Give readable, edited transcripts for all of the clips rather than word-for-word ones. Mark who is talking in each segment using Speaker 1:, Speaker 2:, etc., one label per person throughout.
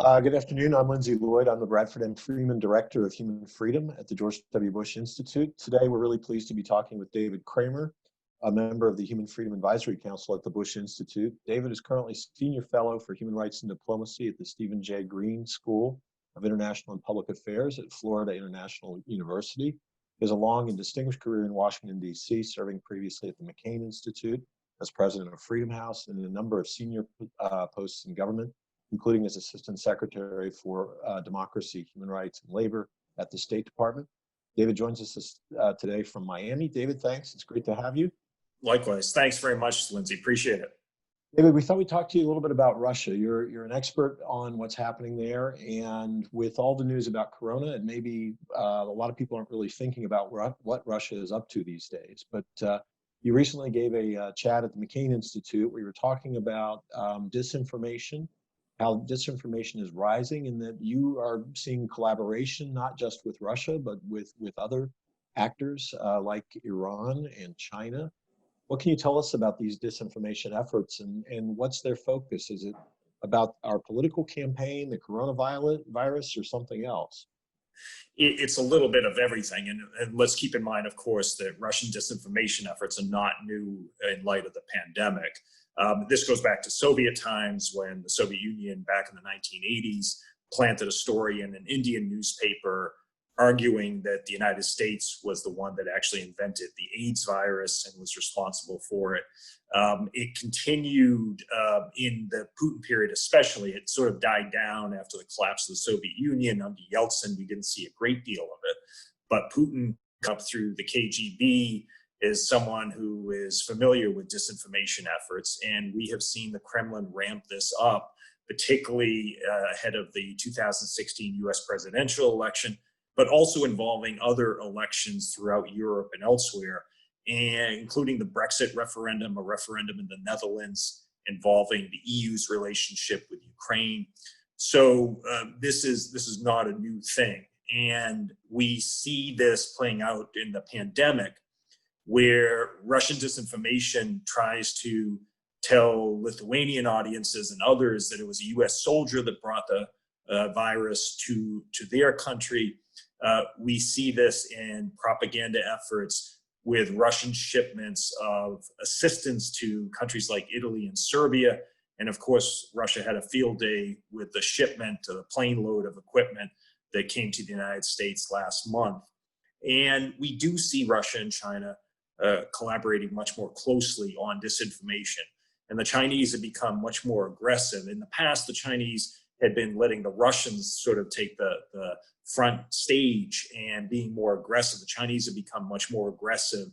Speaker 1: Good afternoon. I'm Lindsay Lloyd. I'm the Bradford and Freeman Director of Human Freedom at the George W. Bush Institute. Today, we're really pleased to be talking with David Kramer, a member of the Human Freedom Advisory Council at the Bush Institute. David is currently Senior Fellow for Human Rights and Diplomacy at the Stephen J. Green School of International and Public Affairs at Florida International University. He has a long and distinguished career in Washington, D.C., serving previously at the McCain Institute as president of Freedom House and in a number of senior posts in government, including as Assistant Secretary for Democracy, Human Rights, and Labor at the State Department. David joins us today from Miami. David, thanks. It's great to have you.
Speaker 2: Likewise. Thanks very much, Lindsay. Appreciate it.
Speaker 1: David, we thought we'd talk to you a little bit about Russia. You're an expert on what's happening there, and with all the news about Corona, and maybe a lot of people aren't really thinking about what Russia is up to these days. But you recently gave a chat at the McCain Institute where you were talking about disinformation, how disinformation is rising, and that you are seeing collaboration not just with Russia, but with other actors like Iran and China. What can you tell us about these disinformation efforts, and what's their focus? Is it about our political campaign, the coronavirus, or something else?
Speaker 2: It's a little bit of everything. And let's keep in mind, of course, that Russian disinformation efforts are not new in light of the pandemic. This goes back to Soviet times when the Soviet Union back in the 1980s planted a story in an Indian newspaper arguing that the United States was the one that actually invented the AIDS virus and was responsible for it. It continued in the Putin period especially. It sort of died down after the collapse of the Soviet Union. Under Yeltsin, we didn't see a great deal of it. But Putin, up through the KGB, is someone who is familiar with disinformation efforts, and we have seen the Kremlin ramp this up, particularly ahead of the 2016 US presidential election, but also involving other elections throughout Europe and elsewhere, and including the Brexit referendum, a referendum in the Netherlands involving the EU's relationship with Ukraine. So this is not a new thing. And we see this playing out in the pandemic, where Russian disinformation tries to tell Lithuanian audiences and others that it was a US soldier that brought the virus to their country. We see this in propaganda efforts with Russian shipments of assistance to countries like Italy and Serbia. And of course, Russia had a field day with the shipment, a plane load of equipment that came to the United States last month. And we do see Russia and China collaborating much more closely on disinformation. And the Chinese have become much more aggressive. In the past, the Chinese had been letting the Russians sort of take the front stage and being more aggressive. The Chinese have become much more aggressive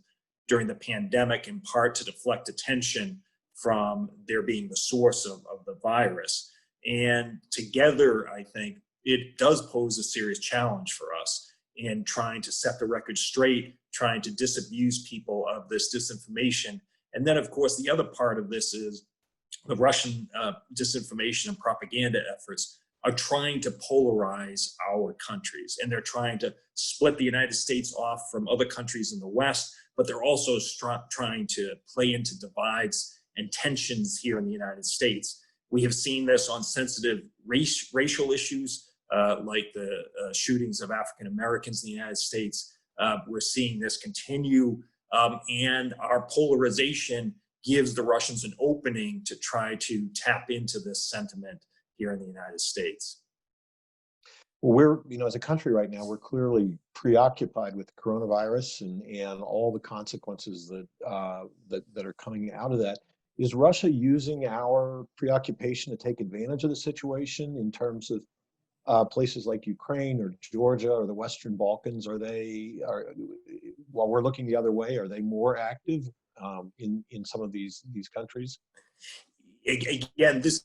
Speaker 2: during the pandemic, in part to deflect attention from their being the source of the virus. And together, I think it does pose a serious challenge for us in trying to set the record straight, trying to disabuse people of this disinformation. And then, of course, the other part of this is the Russian disinformation and propaganda efforts are trying to polarize our countries, and they're trying to split the United States off from other countries in the West, but they're also trying to play into divides and tensions here in the United States. We have seen this on sensitive racial issues, like the shootings of African Americans in the United States. We're seeing this continue, and our polarization gives the Russians an opening to try to tap into this sentiment here in the United States.
Speaker 1: Well, as a country right now, we're clearly preoccupied with the coronavirus and all the consequences that are coming out of that. Is Russia using our preoccupation to take advantage of the situation in terms of places like Ukraine or Georgia or the Western Balkans? While we're looking the other way, are they more active in some of these countries?
Speaker 2: Again, this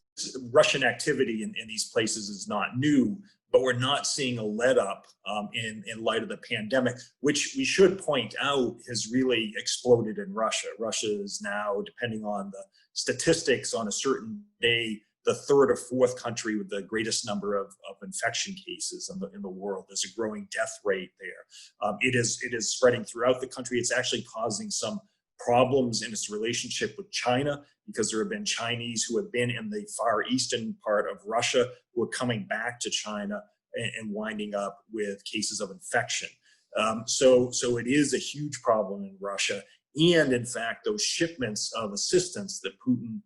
Speaker 2: Russian activity in these places is not new, but we're not seeing a let up in light of the pandemic, which we should point out has really exploded in Russia. Russia is now, depending on the statistics, on a certain day, the third or fourth country with the greatest number of infection cases in the world. There's a growing death rate there. It is spreading throughout the country. It's actually causing some problems in its relationship with China, because there have been Chinese who have been in the far eastern part of Russia who are coming back to China and winding up with cases of infection. So it is a huge problem in Russia. And in fact, those shipments of assistance that Putin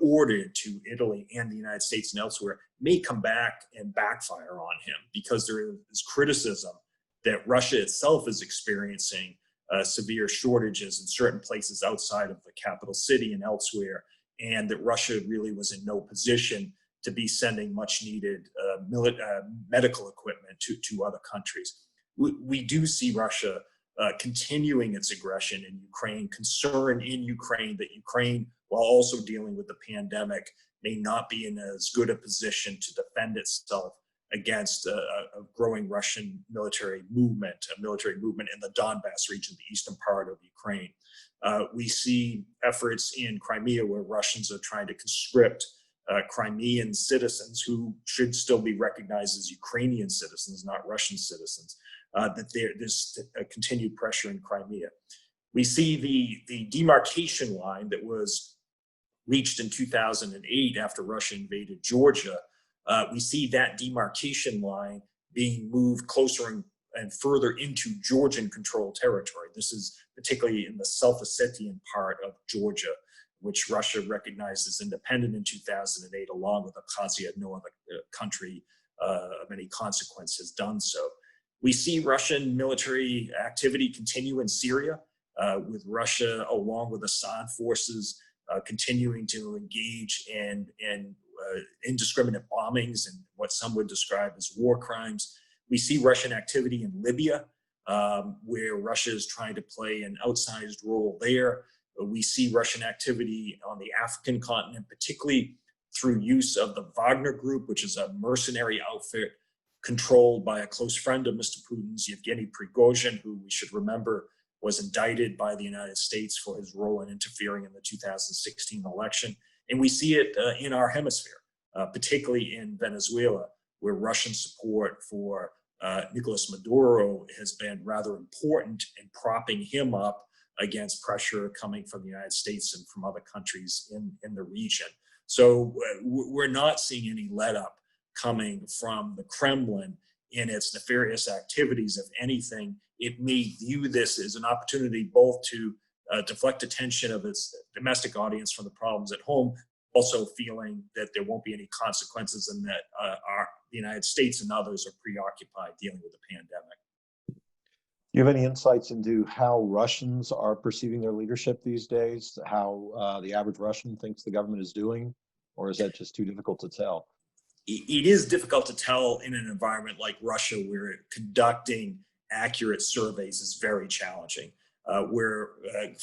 Speaker 2: ordered to Italy and the United States and elsewhere may come back and backfire on him, because there is criticism that Russia itself is experiencing severe shortages in certain places outside of the capital city and elsewhere, and that Russia really was in no position to be sending much needed medical equipment to other countries. We do see Russia continuing its aggression in Ukraine, concern in Ukraine that Ukraine, while also dealing with the pandemic, may not be in as good a position to defend itself against a growing Russian military movement in the Donbass region, the eastern part of Ukraine. We see efforts in Crimea where Russians are trying to conscript Crimean citizens who should still be recognized as Ukrainian citizens, not Russian citizens, that there's a continued pressure in Crimea. We see the demarcation line that was reached in 2008 after Russia invaded Georgia. We see that demarcation line being moved closer and further into Georgian-controlled territory. This is particularly in the South Ossetian part of Georgia, which Russia recognized as independent in 2008, along with Abkhazia. No other country of any consequence has done so. We see Russian military activity continue in Syria, with Russia, along with Assad forces, continuing to engage in indiscriminate bombings and what some would describe as war crimes. We see Russian activity in Libya, where Russia is trying to play an outsized role there. We see Russian activity on the African continent, particularly through use of the Wagner Group, which is a mercenary outfit controlled by a close friend of Mr. Putin's, Yevgeny Prigozhin, who we should remember was indicted by the United States for his role in interfering in the 2016 election. And we see it in our hemisphere, particularly in Venezuela, where Russian support for Nicolas Maduro has been rather important in propping him up against pressure coming from the United States and from other countries in the region. So we're not seeing any let up coming from the Kremlin in its nefarious activities. If anything, it may view this as an opportunity both to deflect attention of its domestic audience from the problems at home, also feeling that there won't be any consequences and that the United States and others are preoccupied dealing with the pandemic.
Speaker 1: Do you have any insights into how Russians are perceiving their leadership these days? How the average Russian thinks the government is doing? Or is that just too difficult to tell?
Speaker 2: It is difficult to tell in an environment like Russia, where conducting accurate surveys is very challenging.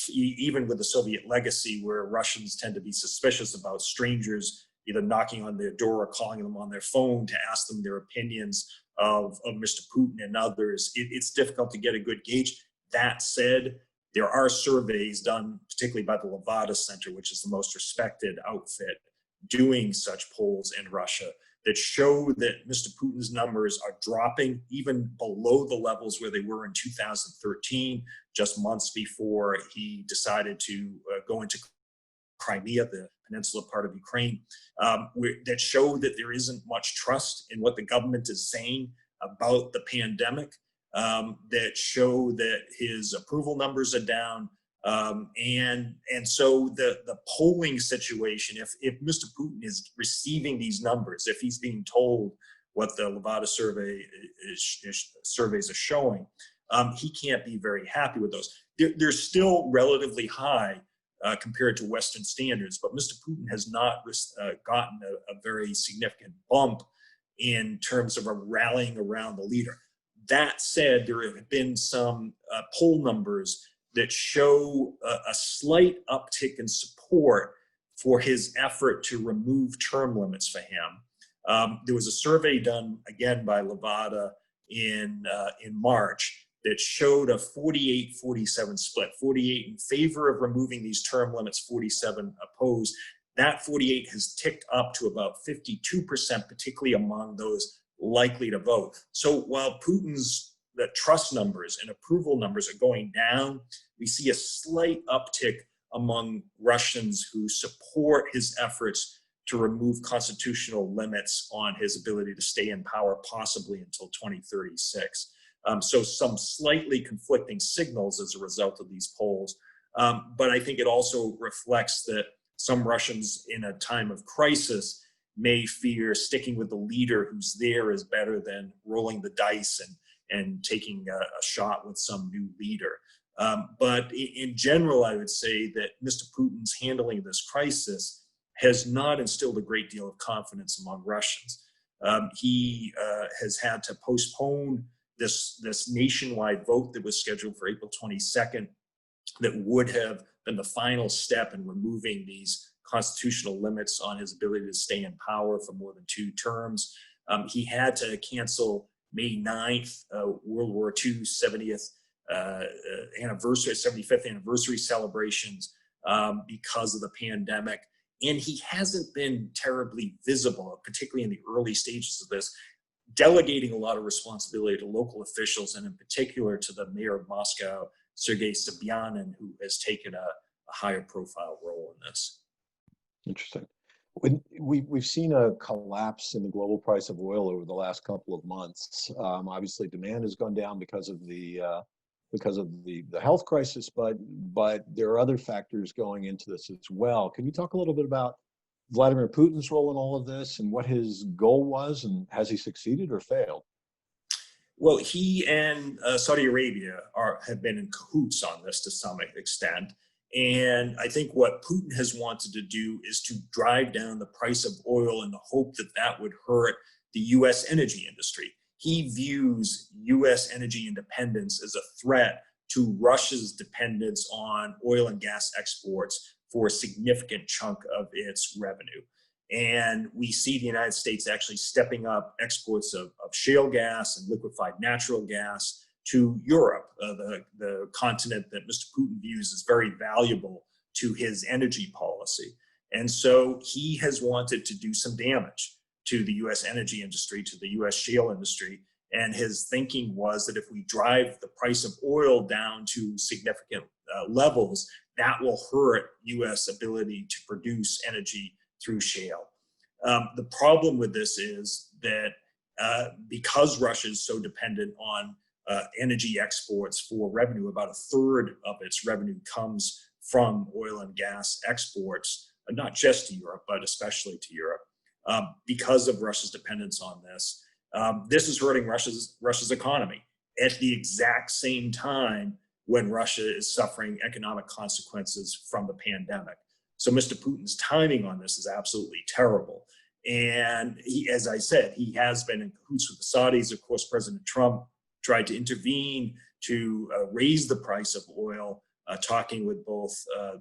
Speaker 2: Even with the Soviet legacy, where Russians tend to be suspicious about strangers either knocking on their door or calling them on their phone to ask them their opinions of Mr. Putin and others, it's difficult to get a good gauge. That said, there are surveys done, particularly by the Levada Center, which is the most respected outfit doing such polls in Russia, that show that Mr. Putin's numbers are dropping even below the levels where they were in 2013, just months before he decided to go into Crimea, the peninsula part of Ukraine, that show that there isn't much trust in what the government is saying about the pandemic, that show that his approval numbers are down. And so the polling situation, if Mr. Putin is receiving these numbers, if he's being told what the Levada surveys are showing, he can't be very happy with those. They're still relatively high compared to Western standards, but Mr. Putin has not gotten a very significant bump in terms of a rallying around the leader. That said, there have been some poll numbers that show a slight uptick in support for his effort to remove term limits for him. There was a survey done again by Levada in March that showed a 48-47 split, 48 in favor of removing these term limits, 47 opposed. That 48 has ticked up to about 52%, particularly among those likely to vote. So while Putin's that trust numbers and approval numbers are going down. We see a slight uptick among Russians who support his efforts to remove constitutional limits on his ability to stay in power, possibly until 2036. So some slightly conflicting signals as a result of these polls. But I think it also reflects that some Russians in a time of crisis may fear sticking with the leader who's there is better than rolling the dice and taking a shot with some new leader. But in general, I would say that Mr. Putin's handling of this crisis has not instilled a great deal of confidence among Russians. He has had to postpone this nationwide vote that was scheduled for April 22nd that would have been the final step in removing these constitutional limits on his ability to stay in power for more than 2 terms. He had to cancel May 9th, World War II 70th anniversary, 75th anniversary celebrations because of the pandemic. And he hasn't been terribly visible, particularly in the early stages of this, delegating a lot of responsibility to local officials, and in particular to the mayor of Moscow, Sergei Sobyanin, who has taken a higher profile role in this.
Speaker 1: Interesting. We've seen a collapse in the global price of oil over the last couple of months. Obviously, demand has gone down because of the health crisis, but there are other factors going into this as well. Can you talk a little bit about Vladimir Putin's role in all of this and what his goal was, and has he succeeded or failed?
Speaker 2: Well, he and Saudi Arabia have been in cahoots on this to some extent. And I think what Putin has wanted to do is to drive down the price of oil in the hope that that would hurt the U.S. energy industry. He views U.S. energy independence as a threat to Russia's dependence on oil and gas exports for a significant chunk of its revenue. And we see the United States actually stepping up exports of shale gas and liquefied natural gas to Europe, the continent that Mr. Putin views as very valuable to his energy policy. And so he has wanted to do some damage to the U.S. energy industry, to the U.S. shale industry. And his thinking was that if we drive the price of oil down to significant levels, that will hurt U.S. ability to produce energy through shale. The problem with this is that because Russia is so dependent on energy exports for revenue, about 1/3 of its revenue comes from oil and gas exports, not just to Europe, but especially to Europe. Because of Russia's dependence on this, this is hurting Russia's economy at the exact same time when Russia is suffering economic consequences from the pandemic. So Mr. Putin's timing on this is absolutely terrible. And he, as I said, he has been in cahoots with the Saudis. Of course, President Trump tried to intervene to raise the price of oil, talking with both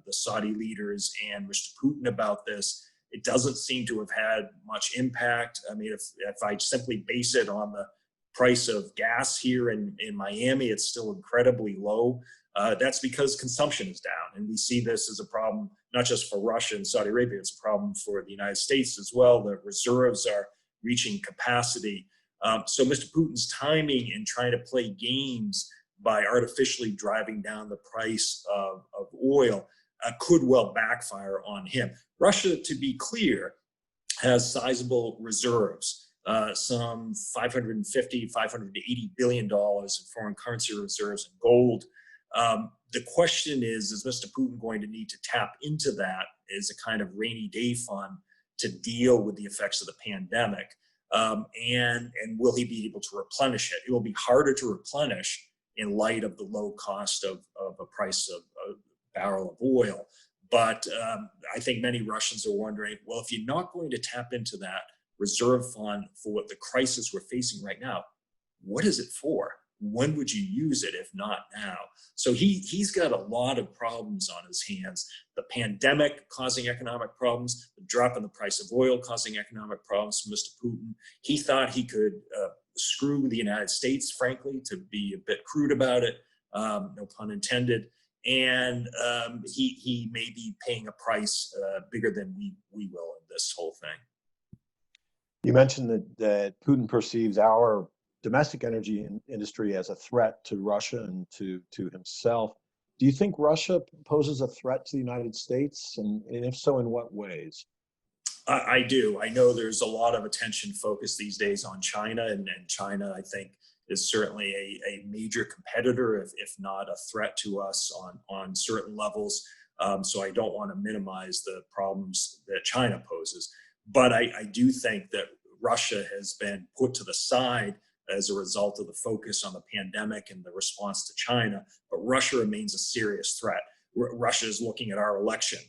Speaker 2: the Saudi leaders and Mr. Putin about this. It doesn't seem to have had much impact. I mean, if I simply base it on the price of gas here in Miami, it's still incredibly low. That's because consumption is down. And we see this as a problem, not just for Russia and Saudi Arabia, it's a problem for the United States as well. The reserves are reaching capacity. So Mr. Putin's timing in trying to play games by artificially driving down the price of oil could well backfire on him. Russia, to be clear, has sizable reserves, some $550, $580 billion in foreign currency reserves and gold. The question is Mr. Putin going to need to tap into that as a kind of rainy day fund to deal with the effects of the pandemic? And will he be able to replenish it? It will be harder to replenish in light of the low cost of a price of a barrel of oil. But I think many Russians are wondering, well, if you're not going to tap into that reserve fund for what the crisis we're facing right now, what is it for? When would you use it if not now? So he's got a lot of problems on his hands. The pandemic causing economic problems, the drop in the price of oil causing economic problems for Mr. Putin. He thought he could screw the United States, frankly, to be a bit crude about it, no pun intended. And he may be paying a price bigger than we will in this whole thing.
Speaker 1: You mentioned that Putin perceives our domestic energy industry as a threat to Russia and to himself. Do you think Russia poses a threat to the United States? And if so, in what ways?
Speaker 2: I do. I know there's a lot of attention focused these days on China, and China, I think, is certainly a major competitor, if not a threat to us on certain levels. So I don't want to minimize the problems that China poses. But I do think that Russia has been put to the side as a result of the focus on the pandemic and the response to China. But Russia remains a serious threat. Russia is looking at our election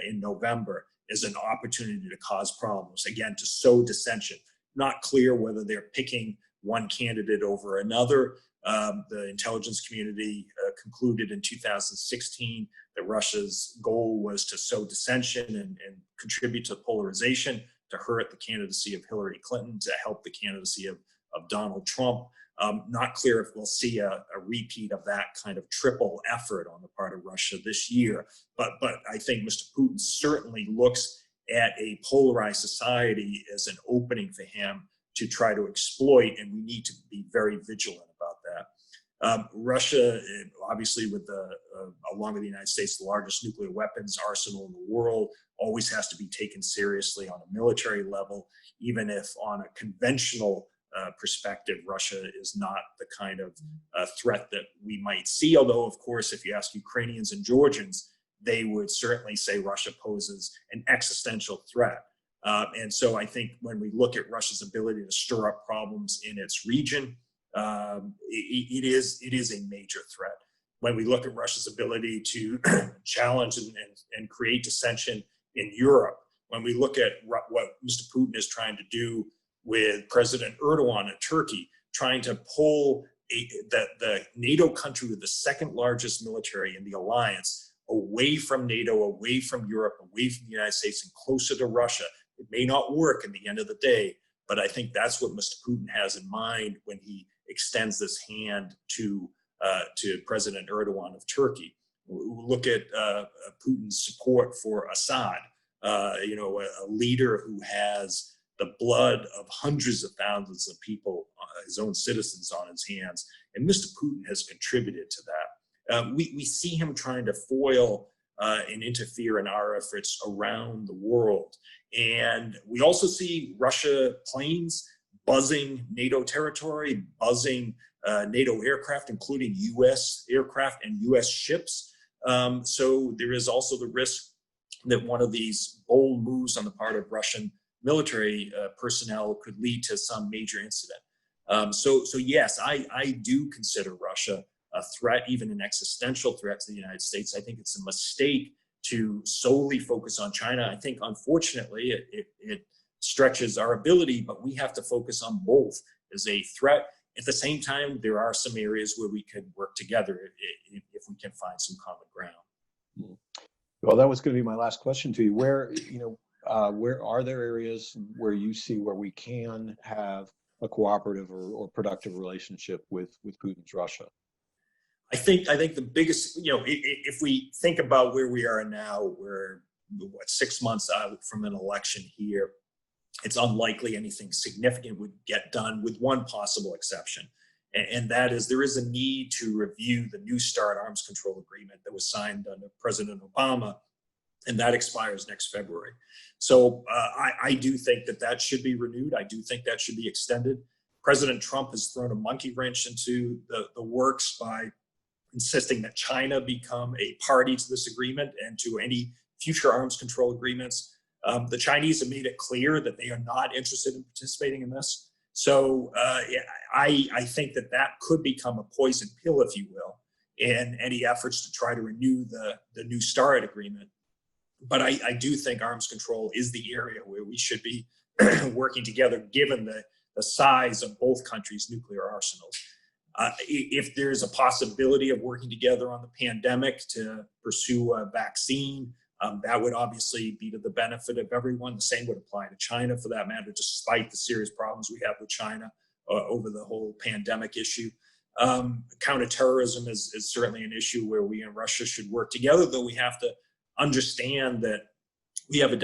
Speaker 2: in November as an opportunity to cause problems, again, to sow dissension. Not clear whether they're picking one candidate over another. The intelligence community concluded in 2016 that Russia's goal was to sow dissension and contribute to polarization, to hurt the candidacy of Hillary Clinton, to help the candidacy of Donald Trump. Not clear if we'll see a repeat of that kind of triple effort on the part of Russia this year. But I think Mr. Putin certainly looks at a polarized society as an opening for him to try to exploit, and we need to be very vigilant about that. Russia, obviously, with along with the United States, the largest nuclear weapons arsenal in the world, always has to be taken seriously on a military level, even if on a conventional perspective, Russia is not the kind of threat that we might see. Although, of course, if you ask Ukrainians and Georgians, they would certainly say Russia poses an existential threat. And so I think when we look at Russia's ability to stir up problems in its region, it is a major threat. When we look at Russia's ability to challenge and create dissension in Europe, when we look at what Mr. Putin is trying to do with President Erdogan in Turkey, trying to pull the NATO country with the second largest military in the alliance away from NATO, away from Europe, away from the United States, and closer to Russia. It may not work in the end of the day, but I think that's what Mr. Putin has in mind when he extends this hand to President Erdogan of Turkey. Look at Putin's support for Assad, a leader who has the blood of hundreds of thousands of people, his own citizens, on his hands. And Mr. Putin has contributed to that. We see him trying to foil and interfere in our efforts around the world. And we also see Russia planes buzzing NATO territory, buzzing NATO aircraft, including U.S. aircraft and U.S. ships. So there is also the risk that one of these bold moves on the part of Russian military personnel could lead to some major incident. So yes, I do consider Russia a threat, even an existential threat to the United States. I think it's a mistake to solely focus on China. I think, unfortunately, it stretches our ability, but we have to focus on both as a threat. At the same time, there are some areas where we could work together if we can find some common ground.
Speaker 1: Well, that was going to be my last question to you. Where are there areas where you see where we can have a cooperative or productive relationship with Putin's Russia?
Speaker 2: I think the biggest, if we think about where we are now, we're 6 months out from an election here. It's unlikely anything significant would get done, with one possible exception. And that is, there is a need to review the New START arms control agreement that was signed under President Obama, and that expires next February. So I do think that should be renewed. I do think that should be extended. President Trump has thrown a monkey wrench into the works by insisting that China become a party to this agreement and to any future arms control agreements. The Chinese have made it clear that they are not interested in participating in this. So I think that could become a poison pill, if you will, in any efforts to try to renew the New START agreement. But I do think arms control is the area where we should be working together, given the size of both countries' nuclear arsenals. If there's a possibility of working together on the pandemic to pursue a vaccine, that would obviously be to the benefit of everyone. The same would apply to China, for that matter, despite the serious problems we have with China over the whole pandemic issue. Counterterrorism is certainly an issue where we and Russia should work together, though we have to understand that we have a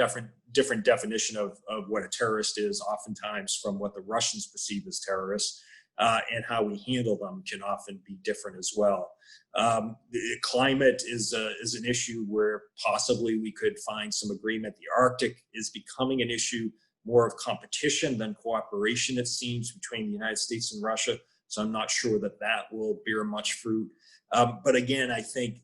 Speaker 2: different definition of what a terrorist is, oftentimes, from what the Russians perceive as terrorists. and how we handle them can often be different as well. The climate is an issue where possibly we could find some agreement. The Arctic is becoming an issue, more of competition than cooperation, it seems, between the United States and Russia. So I'm not sure that that will bear much fruit. But again, I think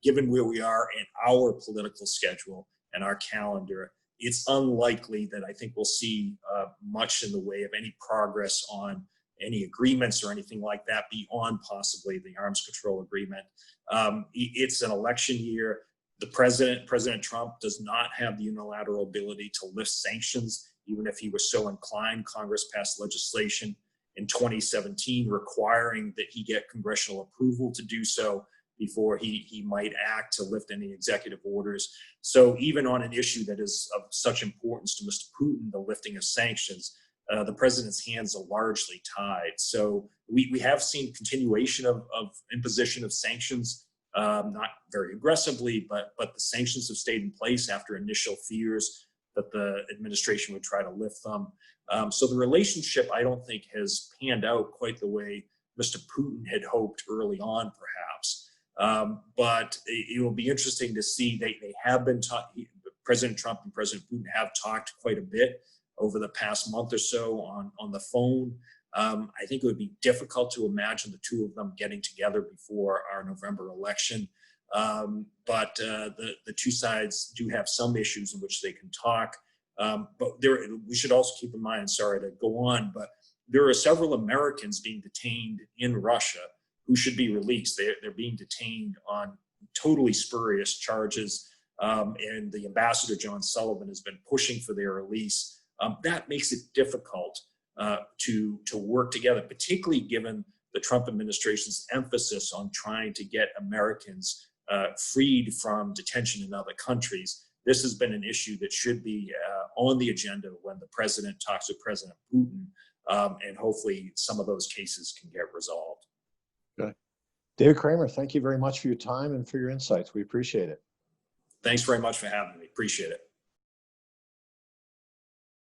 Speaker 2: given where we are in our political schedule and our calendar, it's unlikely that I think we'll see much in the way of any progress on any agreements or anything like that beyond possibly the arms control agreement. It's an election year. The President Trump, does not have the unilateral ability to lift sanctions, even if he was so inclined. Congress passed legislation in 2017 requiring that he get congressional approval to do so before he might act to lift any executive orders. So even on an issue that is of such importance to Mr. Putin, the lifting of sanctions, the president's hands are largely tied. So we have seen continuation of imposition of sanctions, not very aggressively, but the sanctions have stayed in place after initial fears that the administration would try to lift them. So the relationship, I don't think, has panned out quite the way Mr. Putin had hoped early on, perhaps. But it will be interesting to see. They have been talking. President Trump and President Putin have talked quite a bit over the past month or so on the phone. I think it would be difficult to imagine the two of them getting together before our November election. But the two sides do have some issues in which they can talk. But we should also keep in mind, sorry to go on, but there are several Americans being detained in Russia who should be released. They're being detained on totally spurious charges. And the ambassador, John Sullivan, has been pushing for their release. That makes it difficult to work together, particularly given the Trump administration's emphasis on trying to get Americans freed from detention in other countries. This has been an issue that should be on the agenda when the president talks with President Putin, and hopefully some of those cases can get resolved.
Speaker 1: Okay. David Kramer, thank you very much for your time and for your insights. We appreciate it.
Speaker 2: Thanks very much for having me. Appreciate it.